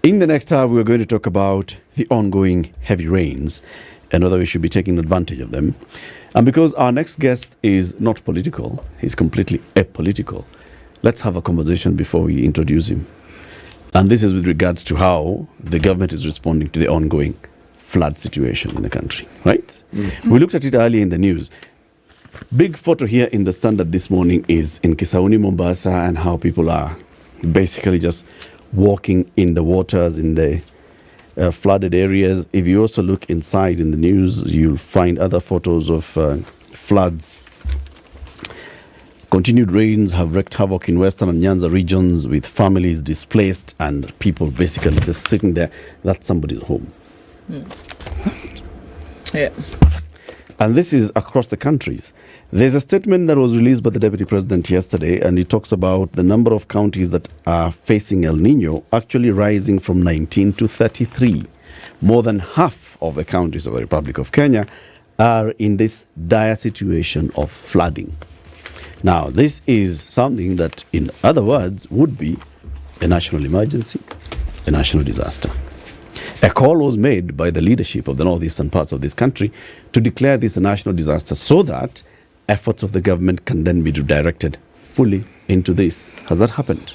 In the next hour, we're going to talk about the ongoing heavy rains and whether we should be taking advantage of them. And because our next guest is not political, he's completely apolitical, let's have a conversation before we introduce him. And this is with regards to how the government is responding to the ongoing flood situation in the country, right? Mm-hmm. We looked at it earlier in the news. Big photo here in the Standard this morning is in Kisauni, Mombasa, and how people are basically just walking in the waters in the flooded areas. If you also look inside in the news, you'll find other photos of floods. Continued rains have wreaked havoc in Western and Nyanza regions with families displaced and people basically just sitting there. That's somebody's home. Yeah. And this is across the countries. There's a statement that was released by the Deputy President yesterday, and it talks about the number of counties that are facing El Nino actually rising from 19 to 33. More than half of the counties of the Republic of Kenya are in this dire situation of flooding. Now, this is something that, in other words, would be a national emergency, a national disaster. A call was made by the leadership of the northeastern parts of this country to declare this a national disaster so that efforts of the government can then be redirected fully into this. Has that happened?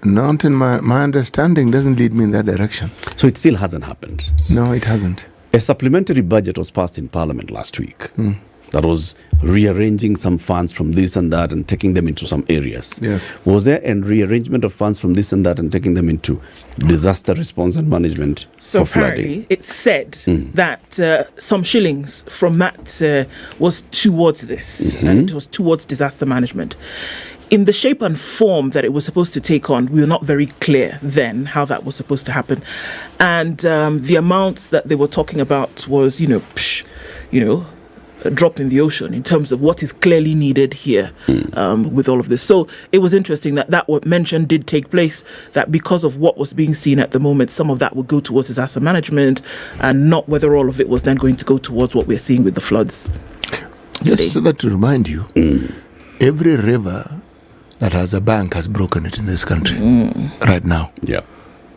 Not in my understanding doesn't lead me in that direction. So it still hasn't happened? No, it hasn't. A supplementary budget was passed in Parliament last week. That was rearranging some funds from this and that and taking them into some areas. Yes. Was there a rearrangement of funds from this and that and taking them into disaster response and management So for flooding? apparently it said that some shillings from that was towards this, and it was towards disaster management. In the shape and form that it was supposed to take on, we were not very clear then how that was supposed to happen. And the amounts that they were talking about was, a drop in the ocean in terms of what is clearly needed here with all of this. So it was interesting that what mentioned did take place, that because of what was being seen at the moment, some of that would go towards disaster management and not whether all of it was then going to go towards what we're seeing with the floods. Just so that to remind you, every river that has a bank has broken it in this country right now. Yeah.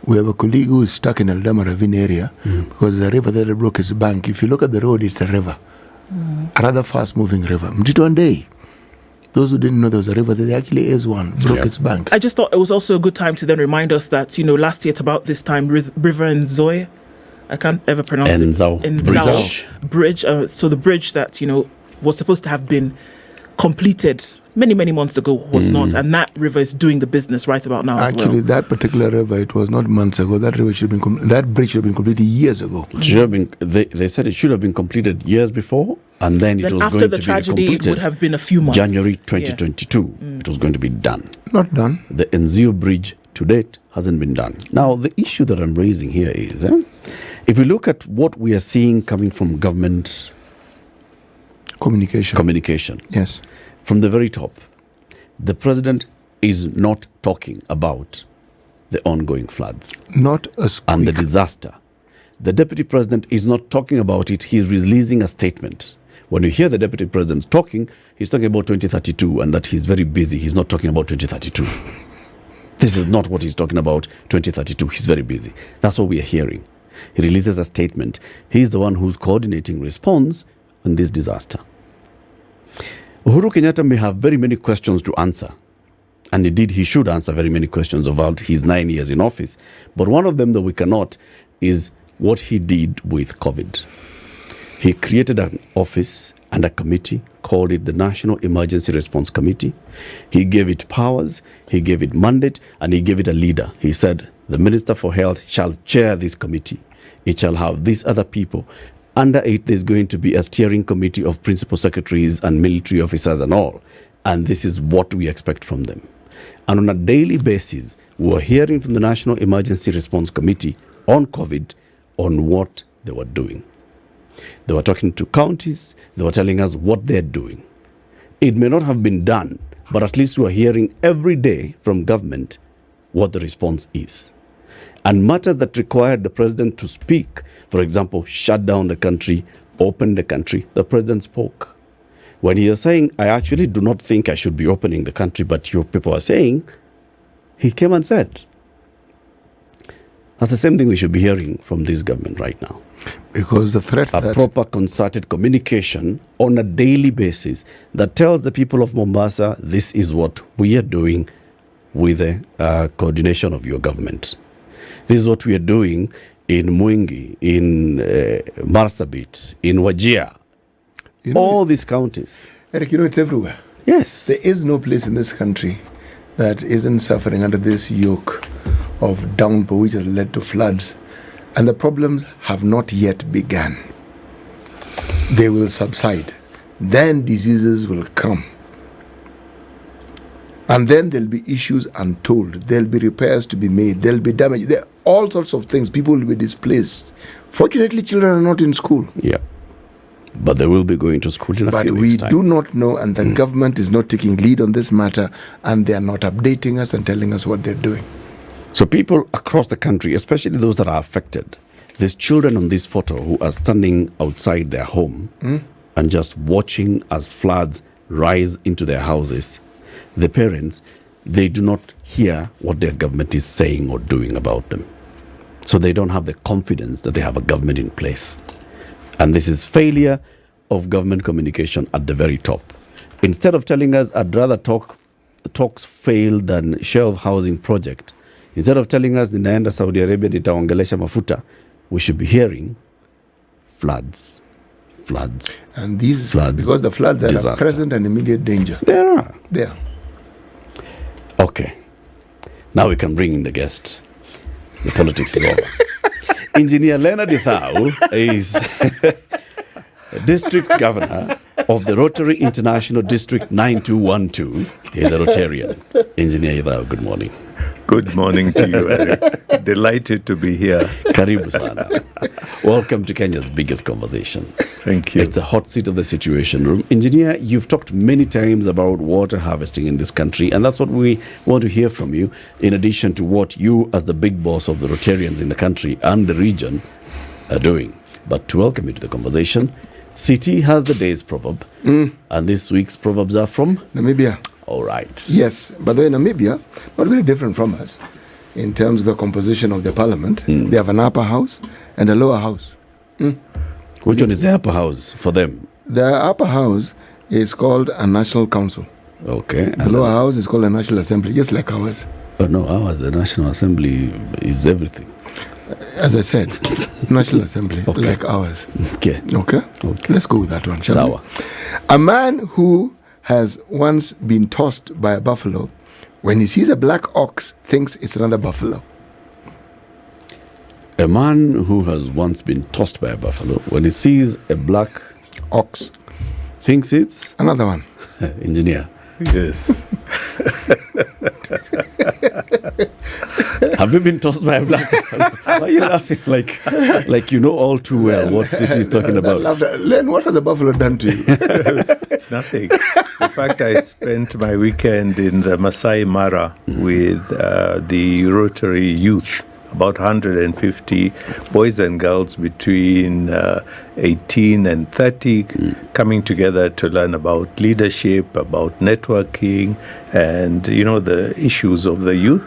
We have a colleague who is stuck in Eldama Ravine area because the river that broke his bank. If you look at the road, it's a river. A rather fast-moving river. Mtito, those who didn't know there was a river, there actually is one, broke its bank. I just thought it was also a good time to then remind us that, last year at about this time, River Nzoia, I can't ever pronounce it. Nzao Bridge. So the bridge that, was supposed to have been completed many months ago was not, and that river is doing the business right about now. Actually, that particular river, it was not months ago. That river should have been that bridge should have been completed years ago. It should have been, they said it should have been completed years before, and then it was after going the to tragedy, be completed. it would have been a few months. January 2022, it was going to be done. Not done. The Nzio bridge to date hasn't been done. Now, the issue that I'm raising here is, if we look at what we are seeing coming from government communication, yes, from the very top, the president is not talking about the ongoing floods and the disaster. The deputy president is not talking about it. He's releasing a statement. When you hear the deputy president talking, he's talking about 2032 and that he's very busy. He's not talking about 2032. This is not what he's talking about, 2032. He's very busy. That's what we are hearing. He releases a statement. He's the one who's coordinating response on this disaster. Uhuru Kenyatta may have very many questions to answer. And indeed, he should answer very many questions about his 9 years in office. But one of them that we cannot is what he did with COVID. He created an office and a committee, called it the National Emergency Response Committee. He gave it powers, he gave it mandate, and he gave it a leader. He said, the Minister for Health shall chair this committee. It shall have these other people. Under it, there's going to be a steering committee of principal secretaries and military officers and all. And this is what we expect from them. And on a daily basis, we're hearing from the National Emergency Response Committee on COVID on what they were doing. They were talking to counties. They were telling us what they're doing. It may not have been done, but at least we're hearing every day from government what the response is. And matters that required the president to speak, for example, shut down the country, open the country, the president spoke. When he is saying, I actually do not think I should be opening the country, but your people are saying, he came and said. That's the same thing we should be hearing from this government right now. Because the threat a proper concerted communication on a daily basis that tells the people of Mombasa, this is what we are doing with the coordination of your government. This is what we are doing in Mwingi, in Marsabit, in Wajir, all these counties. Eric, it's everywhere. Yes. There is no place in this country that isn't suffering under this yoke of downpour which has led to floods. And the problems have not yet begun. They will subside. Then diseases will come. And then there'll be issues untold. There'll be repairs to be made. There'll be damage. There are all sorts of things. People will be displaced. Fortunately, children are not in school. Yeah. But they will be going to school in a few weeks' time. But we do not know, and the government is not taking lead on this matter, and they are not updating us and telling us what they're doing. So people across the country, especially those that are affected, there's children on this photo who are standing outside their home and just watching as floods rise into their houses. The parents, they do not hear what their government is saying or doing about them. So they don't have the confidence that they have a government in place. And this is failure of government communication at the very top. Instead of telling us, I'd rather talks failed than share of housing project, instead of telling us ninaenda Saudi Arabia nitaongelesha mafuta, we should be hearing floods. And these floods, because the floods are a present and immediate danger. There are. There. Okay. Now we can bring in the guest. The politics is over. Engineer Leonard Ithau is District Governor of the Rotary International District 9212. He's a Rotarian. Engineer Ithau, good morning. Good morning to you, Eric. Delighted to be here. Karibu sana. Welcome to Kenya's biggest conversation. Thank you. It's a hot seat of the Situation Room. Engineer, you've talked many times about water harvesting in this country, and that's what we want to hear from you, in addition to what you, as the big boss of the Rotarians in the country and the region, are doing. But to welcome you to the conversation, CT has the day's proverb, and this week's proverbs are from Namibia. All right. Yes, but they're in Namibia, not very different from us in terms of the composition of the parliament. They have an upper house and a lower house. Which one is the upper house for them? The upper house is called a national council. Okay. The lower house is called a national assembly, just like ours. Oh no, ours, the National Assembly is everything. As I said, national assembly, like ours. Okay. Let's go with that one, shall we? A man who has once been tossed by a buffalo, when he sees a black ox, thinks it's another buffalo. A man who has once been tossed by a buffalo, when he sees a black ox, thinks it's another one. Engineer. Yes. Have you been tossed by a black buffalo? Why are you laughing? Like you know all too well what City is talking about. Len, what has a buffalo done to you? Nothing. In fact, I spent my weekend in the Masai Mara with the Rotary youth, about 150 boys and girls between 18 and 30, coming together to learn about leadership, about networking, and, the issues of the youth.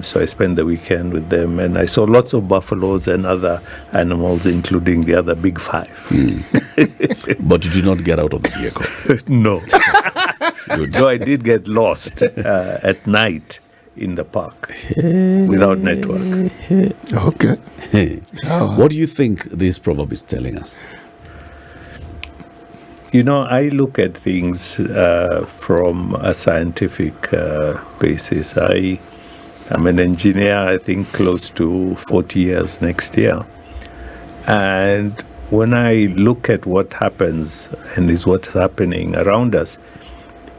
So I spent the weekend with them, and I saw lots of buffaloes and other animals, including the other big five. But you did not get out of the vehicle? No. So I did get lost at night in the park without network. Okay. What do you think this proverb is telling us? I look at things from a scientific basis. I am an engineer, I think close to 40 years next year. And when I look at what happens and is what's happening around us,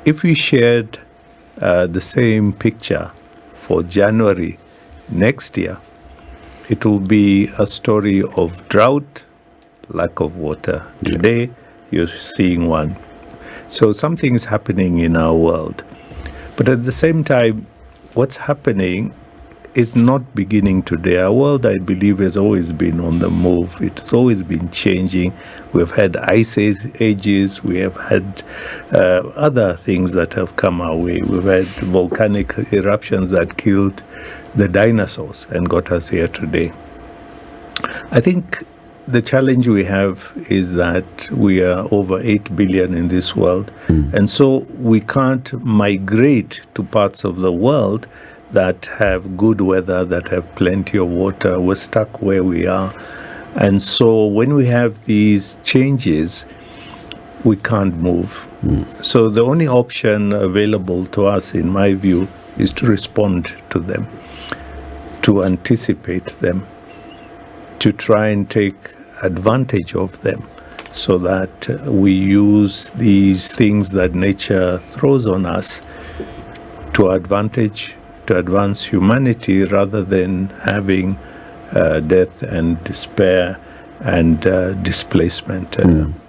if we shared the same picture for January next year, it will be a story of drought, lack of water. Today, you're seeing one. So something is happening in our world. But at the same time, what's happening is not beginning today. Our world, I believe, has always been on the move. It's always been changing. We've had ice ages. We have had other things that have come our way. We've had volcanic eruptions that killed the dinosaurs and got us here today. I think the challenge we have is that we are over 8 billion in this world, and so we can't migrate to parts of the world that have good weather, that have plenty of water. We're stuck where we are. And so when we have these changes, we can't move. So the only option available to us, in my view, is to respond to them, to anticipate them, to try and take advantage of them, so that we use these things that nature throws on us to advantage, to advance humanity, rather than having death and despair and displacement,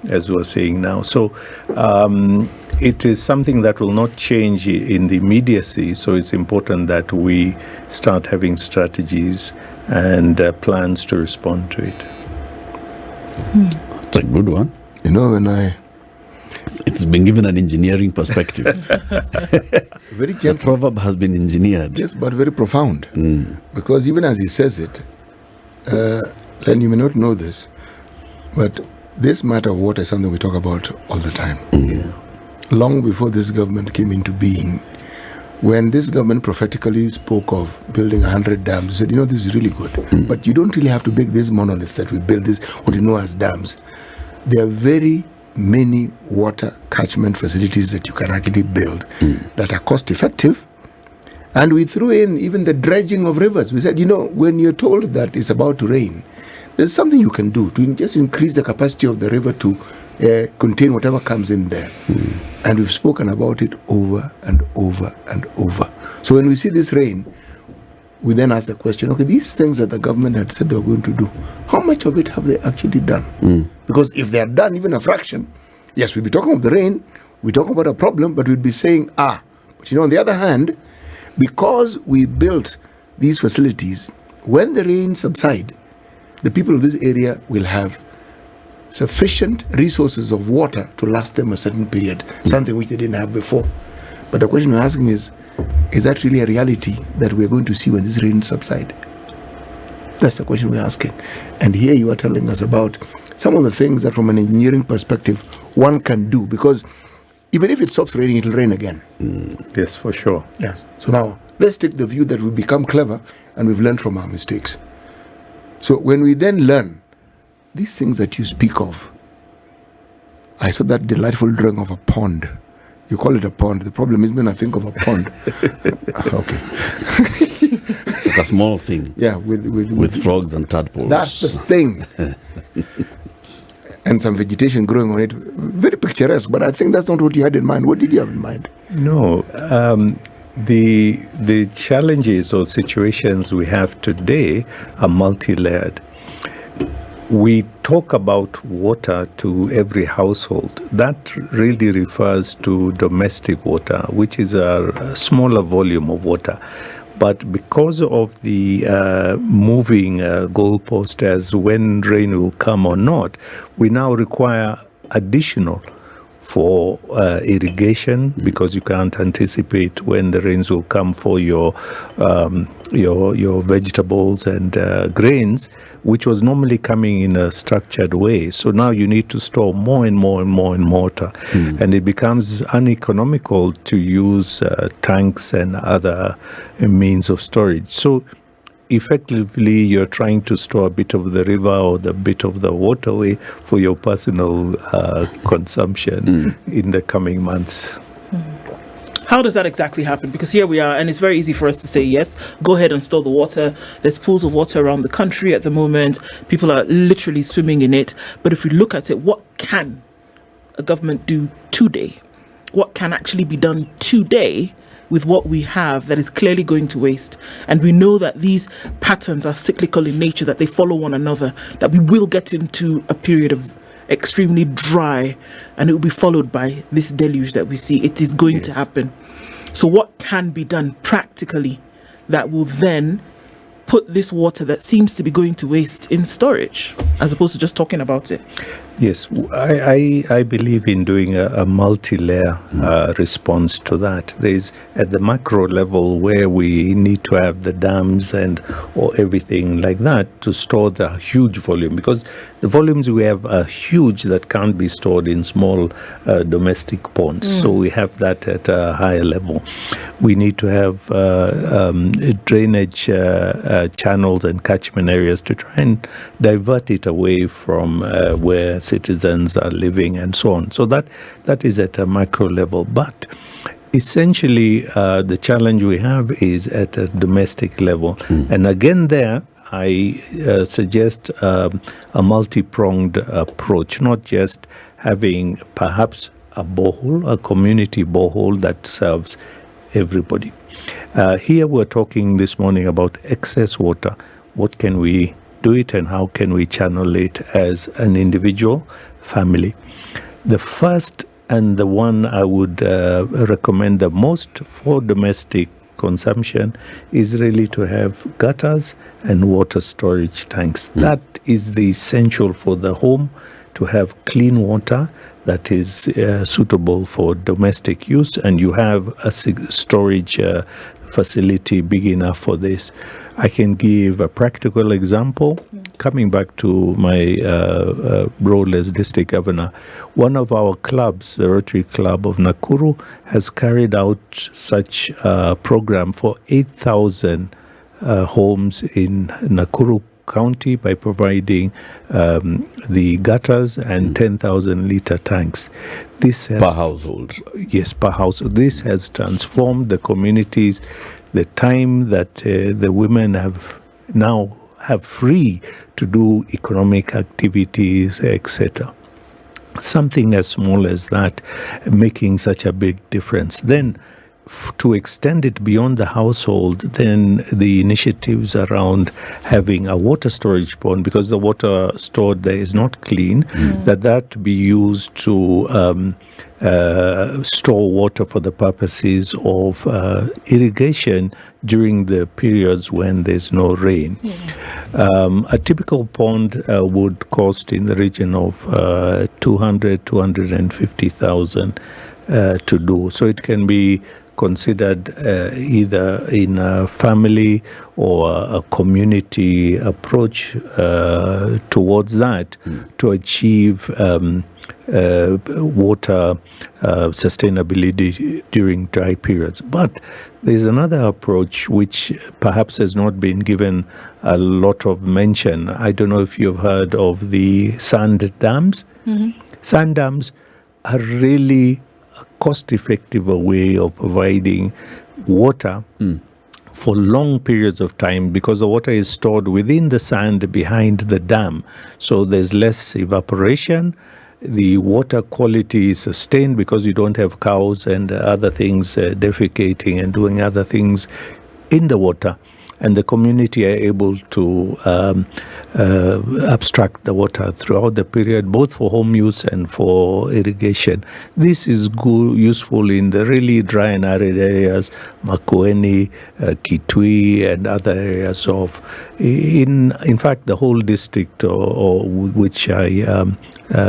as we're seeing now. So it is something that will not change in the immediacy, so it's important that we start having strategies and plans to respond to it. It's a good one. You know, when it's been given an engineering perspective. very The gentle, proverb has been engineered. yes, but very profound. Because even as he says it, and you may not know this, but this matter of water is something we talk about all the time. Long before this government came into being, when this government prophetically spoke of building 100 dams, we said, you know, this is really good, but you don't really have to make these monoliths that we build, this what you know as dams. There are very many water catchment facilities that you can actually build that are cost effective. And we threw in even the dredging of rivers. We said, you know, when you're told that it's about to rain, there's something you can do to just increase the capacity of the river to contain whatever comes in there. And we've spoken about it over and over and over. So when we see this rain, we then ask the question, okay, these things that the government had said they were going to do, how much of it have they actually done? Because if they had done even a fraction, yes, we'd be talking of the rain, we talk about a problem, but we'd be saying, but you know, on the other hand, because we built these facilities, when the rain subside, the people of this area will have sufficient resources of water to last them a certain period, something which they didn't have before. But the question we're asking is that really a reality that we're going to see when this rain subside? That's the question we're asking. And here you are telling us about some of the things that from an engineering perspective one can do, because even if it stops raining, it'll rain again. Yes, for sure. Yes. So now, let's take the view that we've become clever and we've learned from our mistakes. So when we then learn these things that you speak of, I saw that delightful drawing of a pond. You call it a pond. The problem is when I think of a pond. Okay. It's like a small thing. Yeah, with frogs and tadpoles. That's the thing. And some vegetation growing on it. Very picturesque, but I think that's not what you had in mind. What did you have in mind? No. The challenges or situations we have today are multi-layered. We talk about water to every household. That really refers to domestic water, which is a smaller volume of water. But because of the moving goalpost as when rain will come or not, we now require additional for irrigation, because you can't anticipate when the rains will come for your vegetables and grains, which was normally coming in a structured way. So now you need to store more and more and more in water, and it becomes uneconomical to use tanks and other means of storage. So effectively, you're trying to store a bit of the river or the bit of the waterway for your personal consumption in the coming months. How does that exactly happen? Because here we are, and it's very easy for us to say, yes, go ahead and store the water. There's pools of water around the country at the moment. People are literally swimming in it. But if we look at it, what can a government do today? What can actually be done today with what we have that is clearly going to waste? And we know that these patterns are cyclical in nature, that they follow one another, that we will get into a period of extremely dry, and it will be followed by this deluge that we see. It is going to happen. So what can be done practically that will then put this water that seems to be going to waste in storage, as opposed to just talking about it? Yes, I believe in doing a multi-layer response to that. There's at the macro level where we need to have the dams or everything like that to store the huge volume, because the volumes we have are huge that can't be stored in small domestic ponds. So we have that at a higher level. We need to have drainage channels and catchment areas to try and divert it away from where citizens are living and so on. So that is at a macro level. But essentially, the challenge we have is at a domestic level. And again there, I suggest a multi-pronged approach, not just having perhaps a borehole, a community borehole that serves everybody. Here we're talking this morning about excess water. What can we do it and how can we channel it as an individual, family? The first and the one I would recommend the most for domestic consumption is really to have gutters and water storage tanks. That is the essential for the home, to have clean water that is suitable for domestic use, and you have a storage facility big enough for this. I can give a practical example. Coming back to my role as district governor, one of our clubs, the Rotary Club of Nakuru, has carried out such a program for 8,000 homes in Nakuru County by providing the gutters and 10,000-liter tanks. This has, per household. Yes, per household. This has transformed the communities. The time that the women have free to do economic activities, etc. Something as small as that, making such a big difference. Then, to extend it beyond the household, then the initiatives around having a water storage pond, because the water stored there is not clean, that be used to store water for the purposes of irrigation during the periods when there's no rain. A typical pond would cost in the region of 250,000 to do. So it can be considered either in a family or a community approach towards that to achieve water sustainability during dry periods. But there's another approach which perhaps has not been given a lot of mention. I don't know if you've heard of the sand dams. Sand dams are really a cost-effective way of providing water for long periods of time, because the water is stored within the sand behind the dam. So there's less evaporation. The water quality is sustained because you don't have cows and other things defecating and doing other things in the water. And the community are able to abstract the water throughout the period, both for home use and for irrigation. This is good, useful in the really dry and arid areas, Makueni, Kitui, and other areas of, in fact, the whole district or which I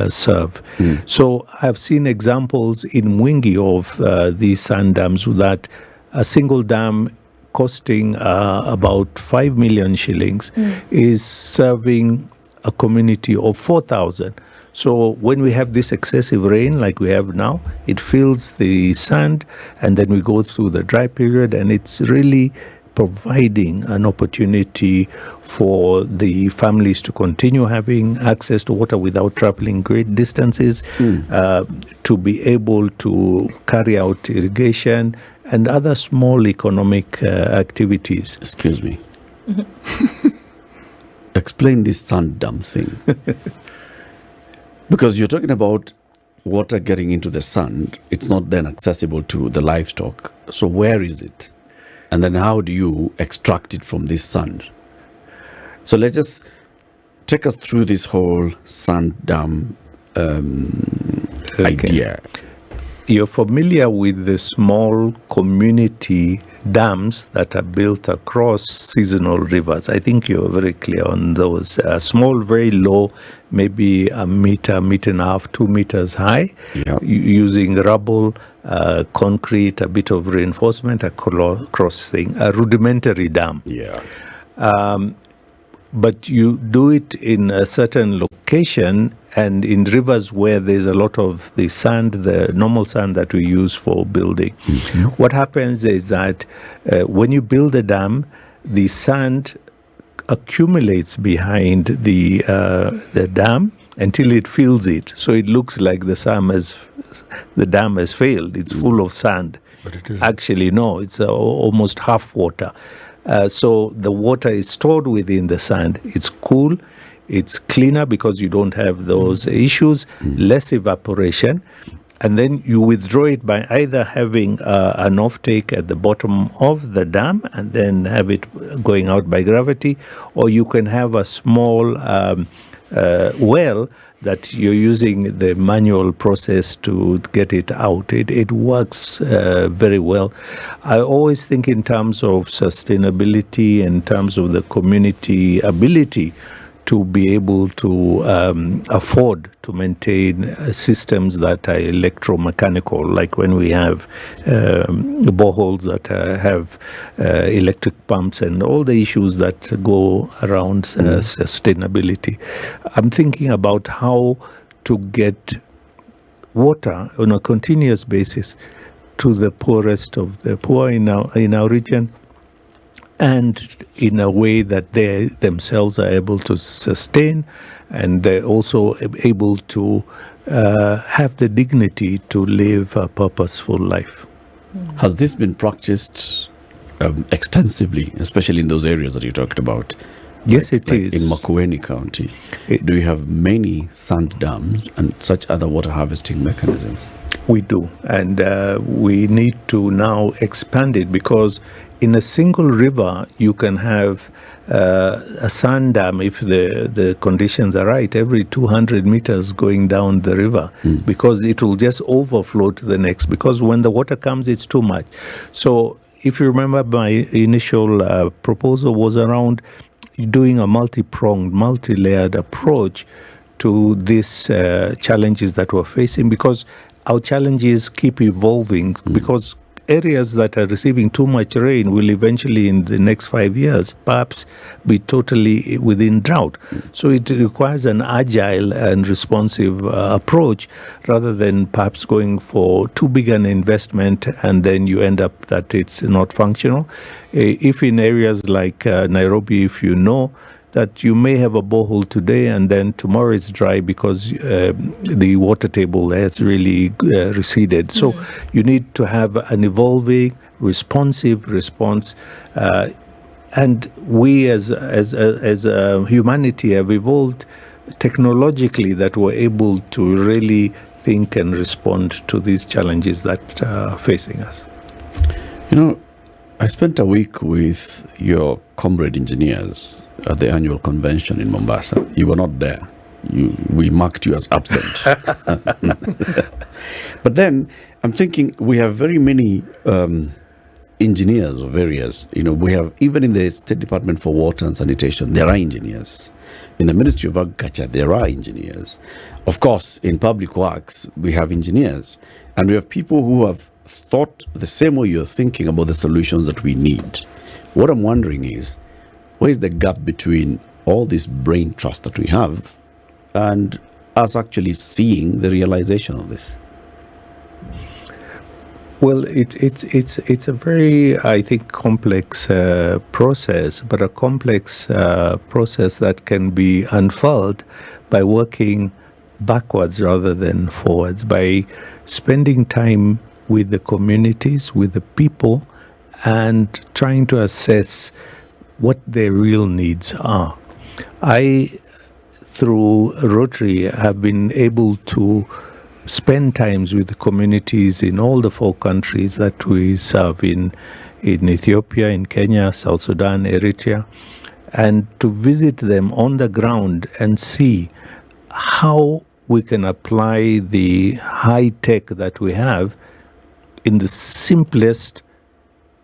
serve. So I've seen examples in Mwingi of these sand dams that a single dam costing about 5 million shillings is serving a community of 4,000. So when we have this excessive rain like we have now, it fills the sand, and then we go through the dry period, and it's really providing an opportunity for the families to continue having access to water without traveling great distances, to be able to carry out irrigation and other small economic activities. Excuse me. Explain this sand dam thing. Because you're talking about water getting into the sand. It's not then accessible to the livestock. So where is it? And then how do you extract it from this sand? So let's just take us through this whole sand dam idea. You're familiar with the small community dams that are built across seasonal rivers. I think you're very clear on those. Small, very low, maybe a meter, meter and a half, 2 meters high, using rubble, concrete, a bit of reinforcement, a crossing, a rudimentary dam. But you do it in a certain location and in rivers where there's a lot of the sand, the normal sand that we use for building. What happens is that when you build a dam, the sand accumulates behind the dam until it fills it. So it looks like the dam has failed. It's full of sand. But it isn't. Actually, no, it's almost half water. So the water is stored within the sand. It's cool, it's cleaner because you don't have those issues, less evaporation, and then you withdraw it by either having an offtake at the bottom of the dam and then have it going out by gravity, or you can have a small well that you're using the manual process to get it out. It works very well. I always think in terms of sustainability, in terms of the community ability to be able to afford to maintain systems that are electromechanical, like when we have boreholes that have electric pumps and all the issues that go around sustainability. I'm thinking about how to get water on a continuous basis to the poorest of the poor in our region, and in a way that they themselves are able to sustain, and they're also able to have the dignity to live a purposeful life. Has this been practiced extensively, especially in those areas that you talked about? Yes, it is. In Makueni County, do you have many sand dams and such other water harvesting mechanisms? We do, and we need to now expand it, because in a single river, you can have a sand dam, if the conditions are right, every 200 meters going down the river, because it will just overflow to the next, because when the water comes, it's too much. So if you remember, my initial proposal was around doing a multi-pronged, multi-layered approach to these challenges that we're facing, because our challenges keep evolving, because areas that are receiving too much rain will eventually, in the next 5 years, perhaps be totally within drought. So it requires an agile and responsive approach, rather than perhaps going for too big an investment and then you end up that it's not functional. If in areas like Nairobi, if you know that you may have a borehole today and then tomorrow it's dry because the water table has really receded. So you need to have an evolving, responsive response. And we as humanity have evolved technologically that we're able to really think and respond to these challenges that are facing us. You know, I spent a week with your comrade engineers at the annual convention in Mombasa. You were not there. We marked you as absent. But then I'm thinking we have very many engineers of various, we have, even in the State Department for Water and Sanitation, there are engineers. In the Ministry of Agriculture, there are engineers. Of course, in Public Works, we have engineers. And we have people who have thought the same way you're thinking about the solutions that we need. What I'm wondering is, where is the gap between all this brain trust that we have and us actually seeing the realization of this? Well, it's a very, I think, complex process, but a complex process that can be unfurled by working backwards rather than forwards, by spending time with the communities, with the people, and trying to assess what their real needs are. I, through Rotary, have been able to spend times with the communities in all the 4 countries that we serve in Ethiopia, in Kenya, South Sudan, Eritrea, and to visit them on the ground and see how we can apply the high tech that we have in the simplest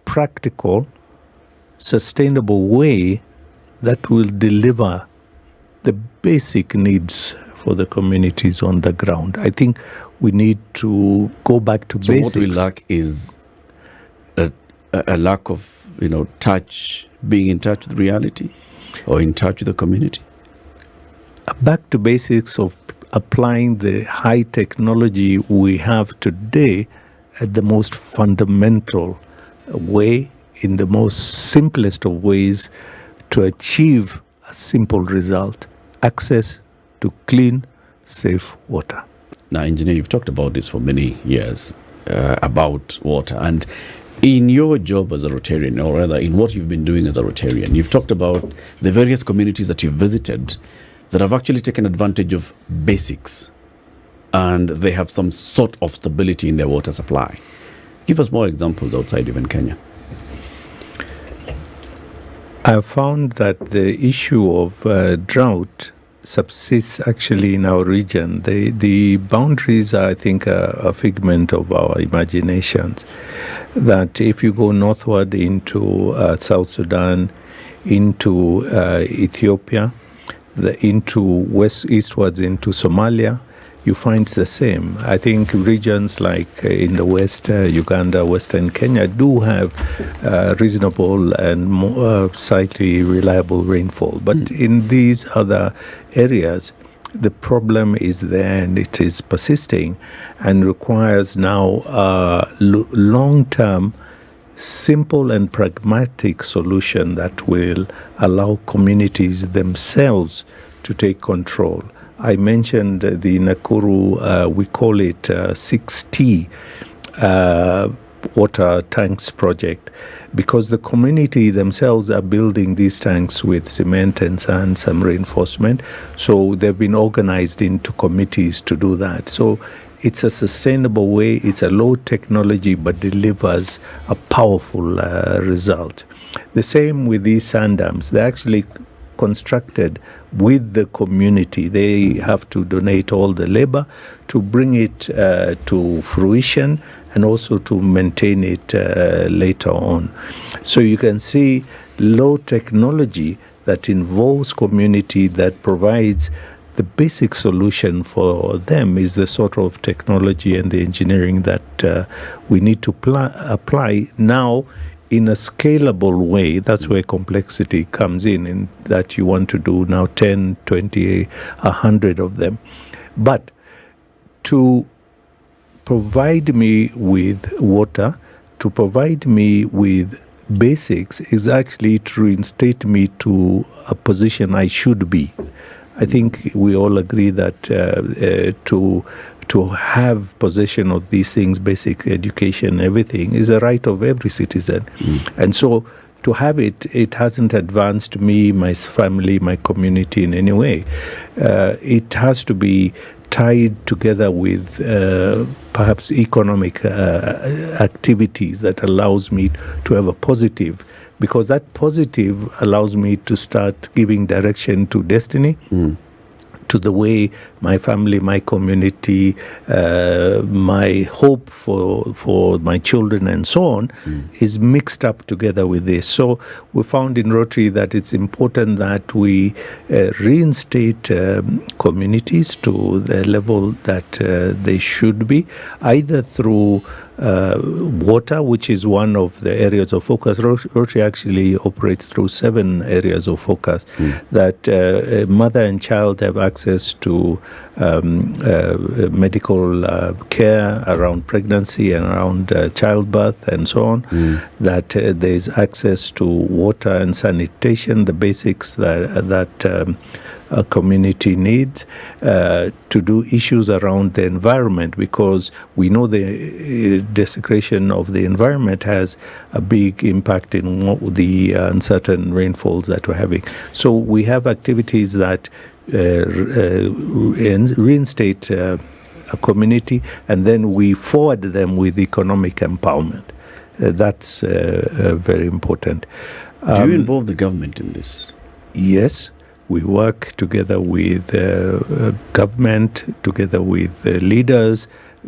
practical, sustainable way that will deliver the basic needs for the communities on the ground. I think we need to go back to basics. So what we lack is a lack of, touch, being in touch with reality or in touch with the community. Back to basics of applying the high technology we have today at the most fundamental way, in the most simplest of ways, to achieve a simple result: access to clean, safe water. Now, Engineer, you've talked about this for many years, about water. And in your job as a Rotarian, or rather in what you've been doing as a Rotarian, you've talked about the various communities that you've visited that have actually taken advantage of basics, and they have some sort of stability in their water supply. Give us more examples outside even Kenya. I found that the issue of drought subsists actually in our region. The boundaries are, I think, a figment of our imaginations. That if you go northward into South Sudan, into Ethiopia, eastwards into Somalia, you find the same. I think regions like in the west, Uganda, Western Kenya, do have reasonable and more, slightly reliable rainfall. But in these other areas, the problem is there, and it is persisting, and requires now a long-term, simple and pragmatic solution that will allow communities themselves to take control. I mentioned the Nakuru, we call it 6T water tanks project, because the community themselves are building these tanks with cement and sand, some reinforcement. So they've been organized into committees to do that. So it's a sustainable way. It's a low technology, but delivers a powerful result. The same with these sand dams. They're actually constructed with the community. They have to donate all the labor to bring it to fruition, and also to maintain it later on. So you can see low technology that involves community, that provides the basic solution for them, is the sort of technology and the engineering that we need to apply now in a scalable way. That's where complexity comes in that you want to do now 10, 20, 100 of them. But to provide me with water, to provide me with basics, is actually to reinstate me to a position I should be. I think we all agree that to have possession of these things, basic education, everything, is a right of every citizen. And so to have it hasn't advanced me, my family, my community in any way. It has to be tied together with perhaps economic activities that allows me to have a positive, because that positive allows me to start giving direction to destiny, to the way my family, my community, my hope for my children and so on is mixed up together with this. So we found in Rotary that it's important that we reinstate communities to the level that they should be, either through water, which is one of the areas of focus. Rotary actually operates through 7 areas of focus, that mother and child have access to medical care around pregnancy and around childbirth and so on, that there's access to water and sanitation, the basics that a community needs, to do issues around the environment, because we know the desecration of the environment has a big impact in the uncertain rainfalls that we're having. So we have activities that reinstate a community, and then we forward them with economic empowerment. That's very important. Do you involve the government in this? Yes. We work together with government, together with leaders,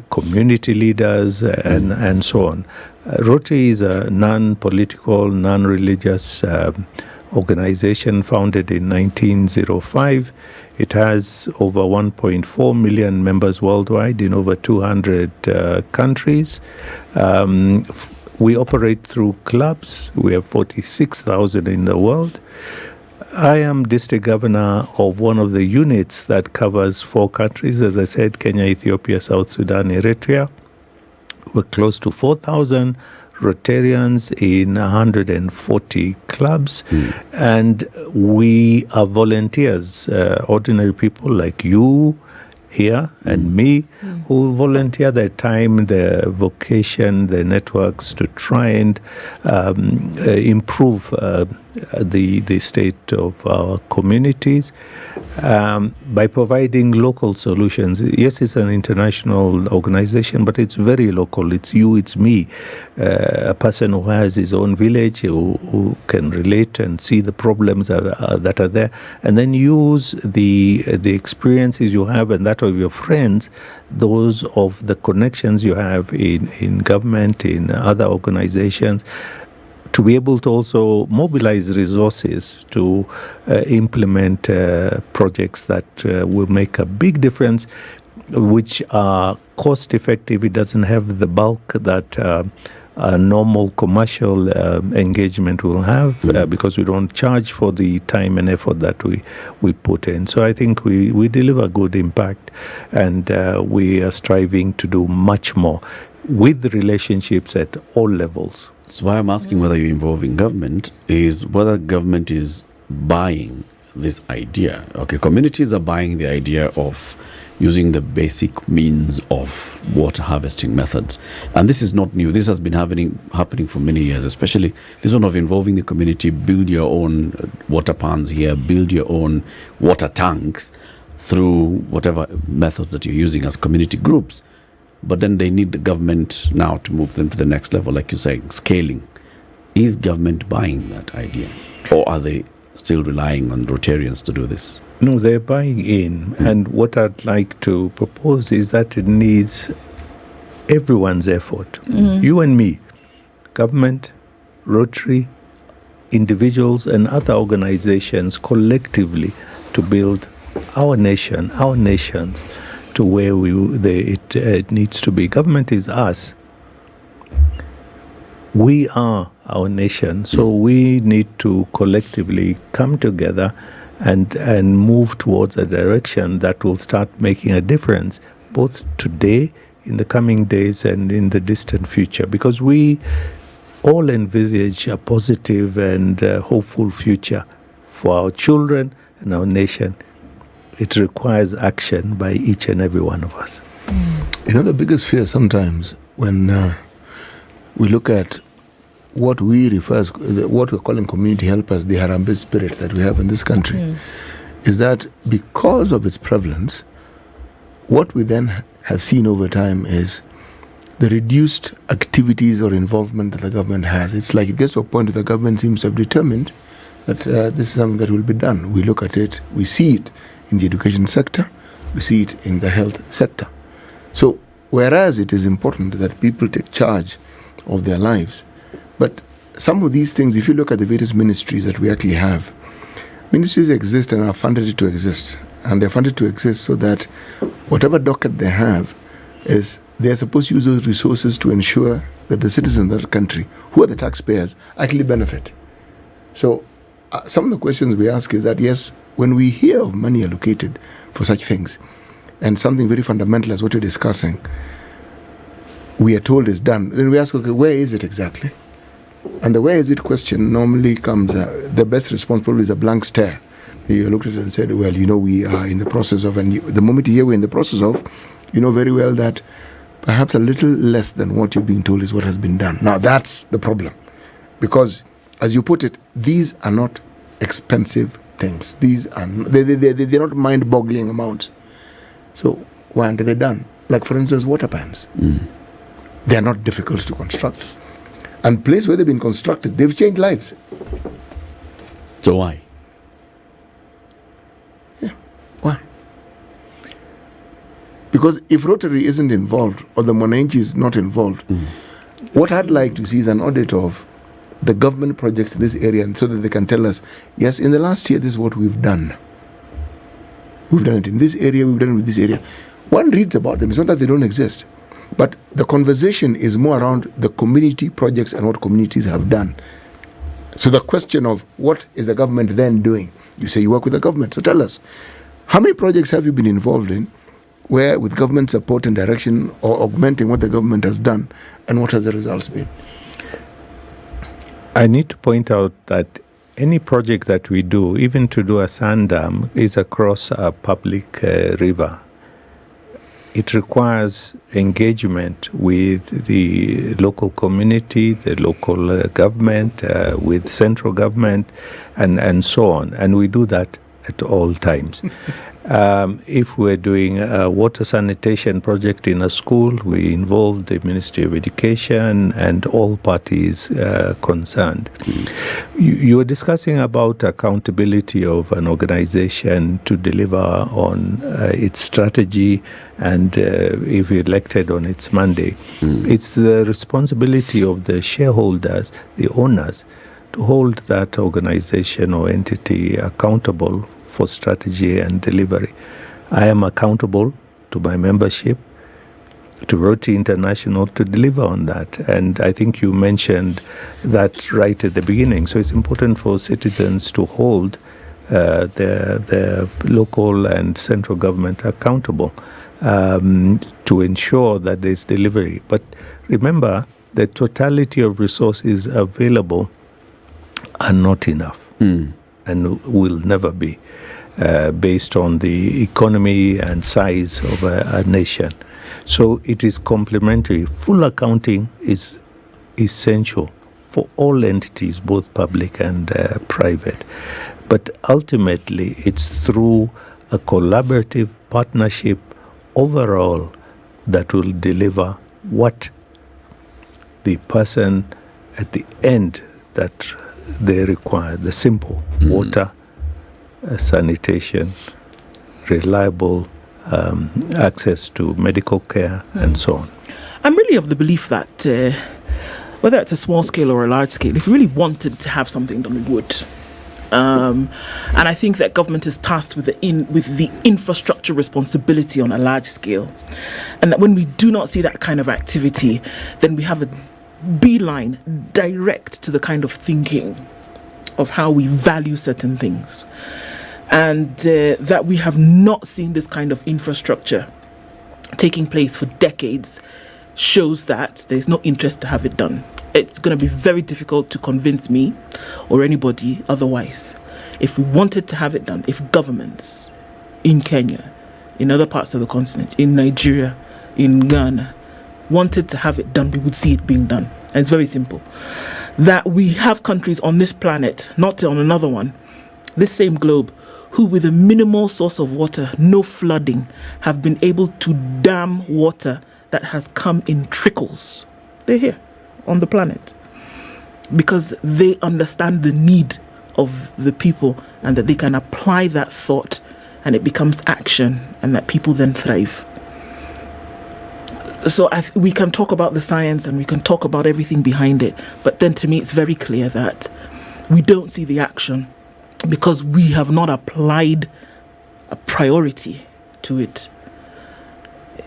community leaders, and so on. Rotary is a non-political, non-religious organization founded in 1905. It has over 1.4 million members worldwide in over 200 countries. We operate through clubs. We have 46,000 in the world. I am district governor of one of the units that covers 4 countries, as I said, Kenya, Ethiopia, South Sudan, Eritrea. We're close to 4,000 Rotarians in 140 clubs, and we are volunteers, ordinary people like you here and me, who volunteer their time, their vocation, their networks to try and improve the state of our communities by providing local solutions. Yes, it's an international organization, but it's very local. It's you, it's me, a person who has his own village, who can relate and see the problems that are there, and then use the experiences you have and that of your friends, those of the connections you have in government, in other organizations, to be able to also mobilize resources to implement projects that will make a big difference, which are cost effective. It doesn't have the bulk that a normal commercial engagement will have because we don't charge for the time and effort that we put in. So I think we deliver good impact, and we are striving to do much more with relationships at all levels. So why I'm asking whether you're involving government is whether government is buying this idea. Okay, communities are buying the idea of using the basic means of water harvesting methods. And this is not new. This has been happening for many years, especially this one of involving the community, build your own water pans here, build your own water tanks through whatever methods that you're using as community groups. But then they need the government now to move them to the next level, like you're saying, scaling. Is government buying that idea? Or are they still relying on Rotarians to do this? No, they're buying in. And what I'd like to propose is that it needs everyone's effort. You and me, government, Rotary, individuals and other organizations collectively to build our nation, our nations, to where it needs to be. Government is us. We are our nation, so we need to collectively come together and move towards a direction that will start making a difference, both today, in the coming days, and in the distant future, because we all envisage a positive and hopeful future for our children and our nation. It requires action by each and every one of us. You know, the biggest fear sometimes when we look at what we refer as, what we're calling community helpers, the Harambee spirit that we have in this country, is that because of its prevalence, what we then have seen over time is the reduced activities or involvement that the government has. It's like it gets to a point that the government seems to have determined that this is something that will be done. We look at it, we see it in the education sector, we see it in the health sector. So, whereas it is important that people take charge of their lives, but some of these things, if you look at the various ministries that we actually have, ministries exist and are funded to exist. And they're funded to exist so that whatever docket they have is they're supposed to use those resources to ensure that the citizens of that country, who are the taxpayers, actually benefit. So, some of the questions we ask is that, yes, when we hear of money allocated for such things, and something very fundamental as what you're discussing, we are told is done, then we ask, okay, where is it exactly? And the where is it question normally comes, the best response probably is a blank stare. You looked at it and said, well, you know, we are in the process of, and the moment you hear we're in the process of, you know very well that perhaps a little less than what you're being told is what has been done. Now, that's the problem. Because, as you put it, these are not expensive things. These are they're not mind-boggling amounts. So why aren't they done? Like, for instance, water pans. They are not difficult to construct. And place where they've been constructed, they've changed lives. So why? Yeah, why? Because if Rotary isn't involved or the Mwananchi is not involved, what I'd like to see is an audit of the government projects in this area, and so that they can tell us, yes, in the last year, this is what we've done. We've done it in this area, we've done it with this area. One reads about them. It's not that they don't exist. But the conversation is more around the community projects and what communities have done. So the question of what is the government then doing? You say you work with the government. So tell us, how many projects have you been involved in where with government support and direction or augmenting what the government has done, and what has the results been? I need to point out that any project that we do, even to do a sand dam, is across a public river. It requires engagement with the local community, the local government, with central government, and so on. And we do that at all times. If we're doing a water sanitation project in a school, we involve the Ministry of Education and all parties concerned. You were discussing about accountability of an organization to deliver on its strategy and if elected on its mandate. It's the responsibility of the shareholders, the owners, to hold that organization or entity accountable for strategy and delivery. I am accountable to my membership, to Rotary International, to deliver on that. And I think you mentioned that right at the beginning. So it's important for citizens to hold their local and central government accountable to ensure that there's delivery. But remember, the totality of resources available are not enough and will never be. Based on the economy and size of a nation. So it is complementary. Full accounting is essential for all entities, both public and private. But ultimately, it's through a collaborative partnership overall that will deliver what the person at the end that they require, the simple water, sanitation, reliable access to medical care, and so on. I'm really of the belief that whether it's a small scale or a large scale, if we really wanted to have something done, we would. And I think that government is tasked with the infrastructure responsibility on a large scale. And that when we do not see that kind of activity, then we have a beeline direct to the kind of thinking of how we value certain things. And that we have not seen this kind of infrastructure taking place for decades shows that there's no interest to have it done. It's going to be very difficult to convince me or anybody otherwise. If we wanted to have it done, if governments in Kenya, in other parts of the continent, in Nigeria, in Ghana, wanted to have it done, we would see it being done. And it's very simple. That we have countries on this planet, not on another one, this same globe, who with a minimal source of water, no flooding, have been able to dam water that has come in trickles. They're here on the planet because they understand the need of the people and that they can apply that thought and it becomes action and that people then thrive. So we can talk about the science and we can talk about everything behind it, but then to me it's very clear that we don't see the action because we have not applied a priority to it.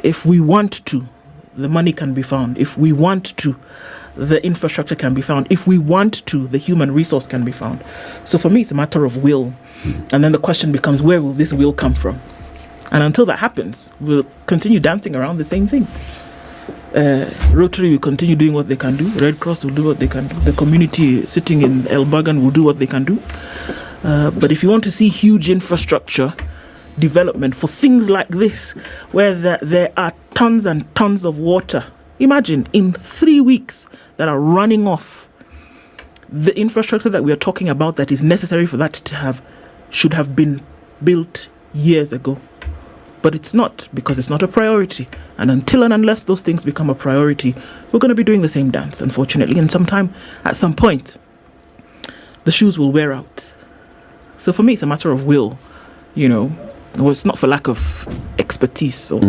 If we want to, the money can be found. If we want to, the infrastructure can be found. If we want to, the human resource can be found. So for me, it's a matter of will. And then the question becomes, where will this will come from? And until that happens, we'll continue dancing around the same thing. Rotary will continue doing what they can do. Red Cross will do what they can do. The community sitting in El Bagan will do what they can do. But if you want to see huge infrastructure development for things like this, where there are tons and tons of water, imagine in 3 weeks that are running off, the infrastructure that we are talking about that is necessary for that to have, should have been built years ago. But it's not, because it's not a priority. And until and unless those things become a priority, we're going to be doing the same dance, unfortunately. And at some point, the shoes will wear out. So for me, it's a matter of will, Well, it's not for lack of expertise or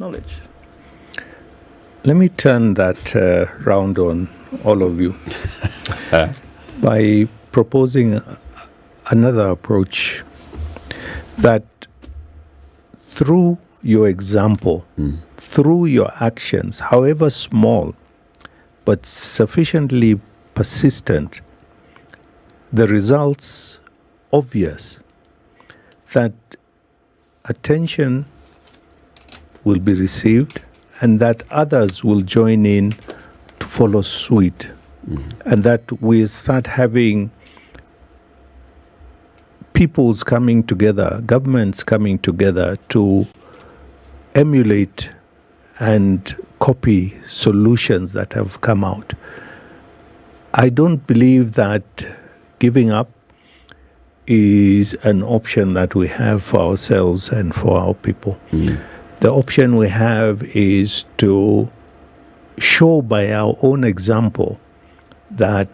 knowledge. Let me turn that round on all of you by proposing another approach that through your example, through your actions, however small, but sufficiently persistent, the results obvious, that attention will be received and that others will join in to follow suit, and that we start having peoples coming together, governments coming together to emulate and copy solutions that have come out. I don't believe that giving up is an option that we have for ourselves and for our people. The option we have is to show by our own example that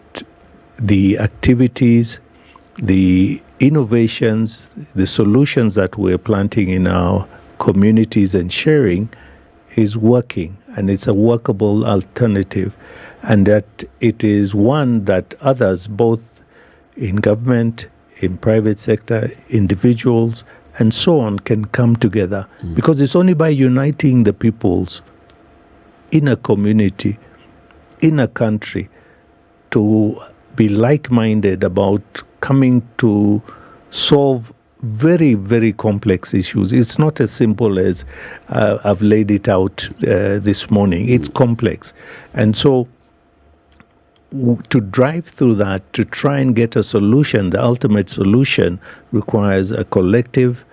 the activities, the innovations, the solutions that we're planting in our communities and sharing is working, and it's a workable alternative, and that it is one that others, both in government, in private sector, individuals, and so on, can come together. Because it's only by uniting the peoples in a community, in a country, to be like-minded about coming to solve very, very complex issues. It's not as simple as I've laid it out this morning. It's complex. And so to drive through that, to try and get a solution, the ultimate solution requires a collective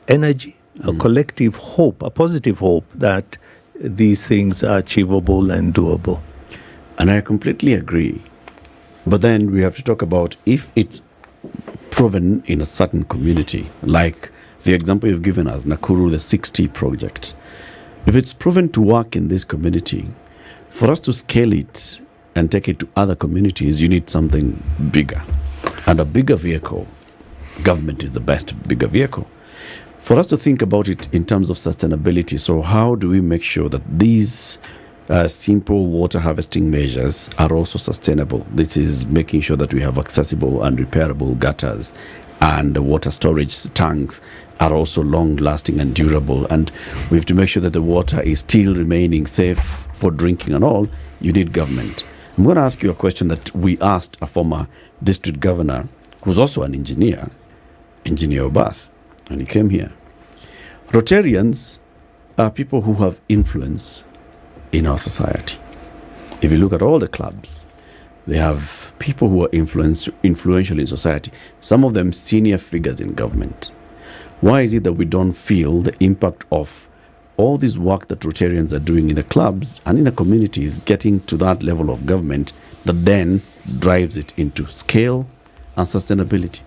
energy, a collective hope, a positive hope that these things are achievable and doable. And I completely agree. But then we have to talk about if it's proven in a certain community, like the example you've given us, Nakuru, the 60 project. If it's proven to work in this community, for us to scale it and take it to other communities, you need something bigger. And a bigger vehicle, government is the best bigger vehicle. For us to think about it in terms of sustainability, so how do we make sure that these simple water harvesting measures are also sustainable? This is making sure that we have accessible and repairable gutters, and the water storage tanks are also long-lasting and durable, and we have to make sure that the water is still remaining safe for drinking and all. You need government. I'm going to ask you a question that we asked a former district governor, who's also an engineer, Engineer Obath, when he came here. Rotarians are people who have influence in our society. If you look at all the clubs, they have people who are influential in society, some of them senior figures in government. Why is it that we don't feel the impact of all this work that Rotarians are doing in the clubs and in the communities getting to that level of government that then drives it into scale and sustainability?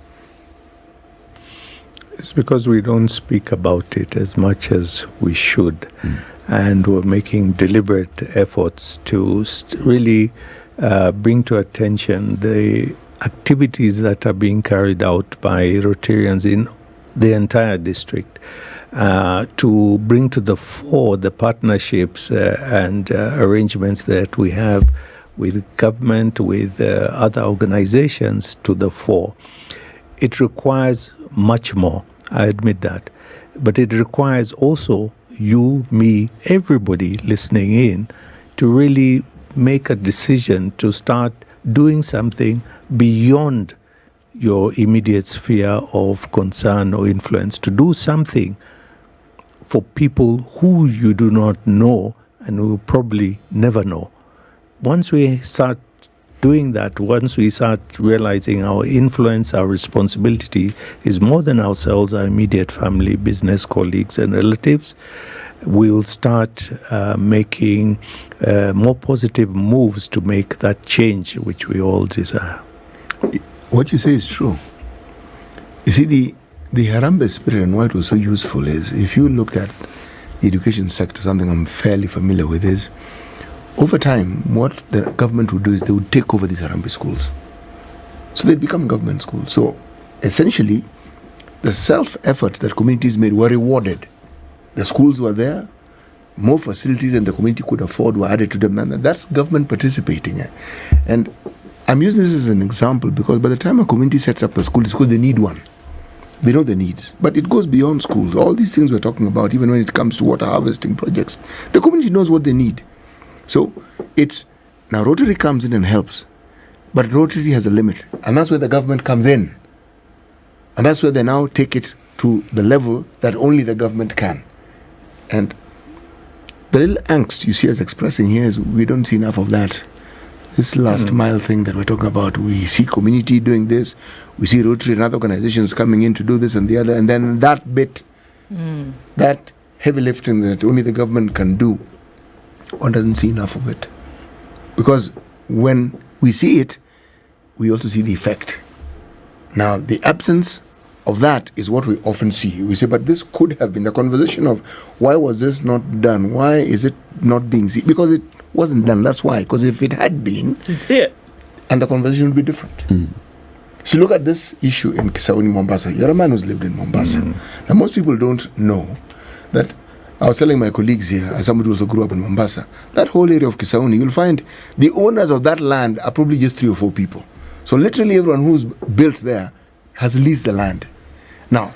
It's because we don't speak about it as much as we should. And we're making deliberate efforts to really bring to attention the activities that are being carried out by Rotarians in the entire district, to bring to the fore the partnerships and arrangements that we have with government, with other organizations to the fore. It requires much more, I admit that, but it requires also you, me, everybody listening in to really make a decision to start doing something beyond your immediate sphere of concern or influence, to do something for people who you do not know and will probably never know. Once we start doing that, once we start realizing our influence, our responsibility is more than ourselves, our immediate family, business, colleagues, and relatives, we will start making more positive moves to make that change which we all desire. What you say is true. You see, the Harambee spirit and why it was so useful is, if you looked at the education sector, something I'm fairly familiar with is, over time, what the government would do is they would take over these Harambee schools. So they'd become government schools. So essentially, the self-efforts that communities made were rewarded. The schools were there. More facilities than the community could afford were added to them. And that's government participating. And I'm using this as an example because by the time a community sets up a school, it's because they need one. They know the needs. But it goes beyond schools. All these things we're talking about, even when it comes to water harvesting projects, the community knows what they need. So it's, now Rotary comes in and helps. But Rotary has a limit. And that's where the government comes in. And that's where they now take it to the level that only the government can. And the little angst you see us expressing here is we don't see enough of that. This last mile thing that we're talking about, we see community doing this, we see Rotary and other organizations coming in to do this and the other, and then that bit, that heavy lifting that only the government can do, one doesn't see enough of it. Because when we see it, we also see the effect. Now, the absence of that is what we often see. We say, but this could have been the conversation of why was this not done? Why is it not being seen? Because it wasn't done. That's why. Because if it had been, you'd see it, and the conversation would be different. So look at this issue in Kisauni, Mombasa. You're a man who's lived in Mombasa. Now, most people don't know that. I was telling my colleagues here, as somebody who also grew up in Mombasa, that whole area of Kisauni, you'll find the owners of that land are probably just 3 or 4 people. So literally everyone who's built there has leased the land. Now,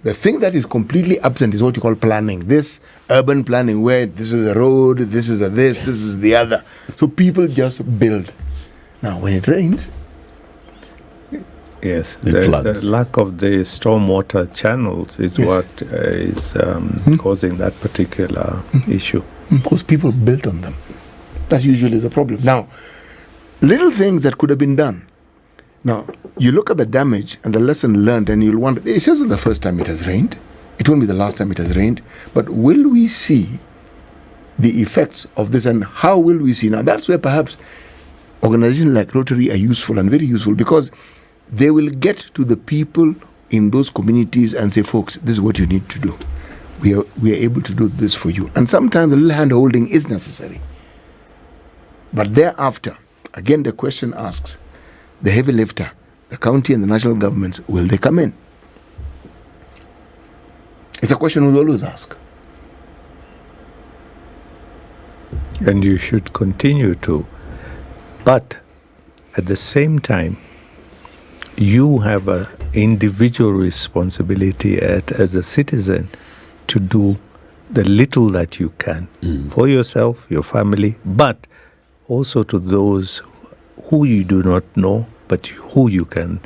the thing that is completely absent is what you call planning. This urban planning where this is a road, this is a this is the other. So people just build. Now, when it rains, yes, the lack of the stormwater channels is what is causing that particular issue. Because people built on them. That usually is a problem. Now, little things that could have been done. Now, you look at the damage and the lesson learned, and you'll wonder, it's just the first time it has rained. It won't be the last time it has rained. But will we see the effects of this, and how will we see? Now, that's where perhaps organizations like Rotary are useful and very useful, because they will get to the people in those communities and say, folks, this is what you need to do. We are able to do this for you. And sometimes a little hand-holding is necessary. But thereafter, again, the question asks, the heavy lifter, the county and the national governments, will they come in? It's a question we always ask. And you should continue to. But at the same time, you have an individual responsibility as a citizen to do the little that you can for yourself, your family, but also to those who you do not know, but who you can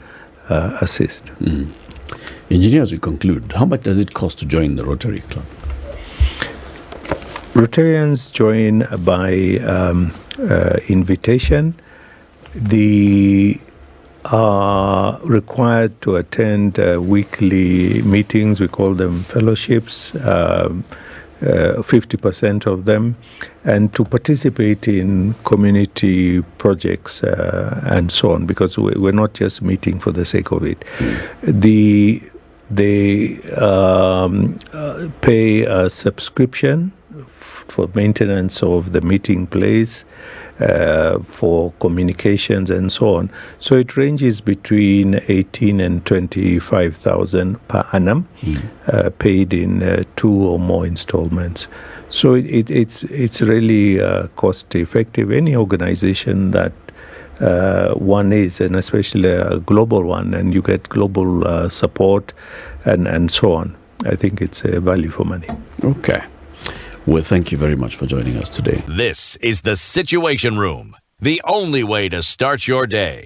assist. Engineer, as we conclude, how much does it cost to join the Rotary Club? Rotarians join by invitation. They are required to attend weekly meetings. We call them fellowships, 50% of them, and to participate in community projects and so on, because we're not just meeting for the sake of it. They pay a subscription for maintenance of the meeting place, for communications and so on. So it ranges between 18 and 25,000 per annum, paid in 2 or more installments. So it's really cost effective. Any organization that one is, and especially a global one, and you get global support and so on, I think it's a value for money. Okay. Well, thank you very much for joining us today. This is the Situation Room, the only way to start your day.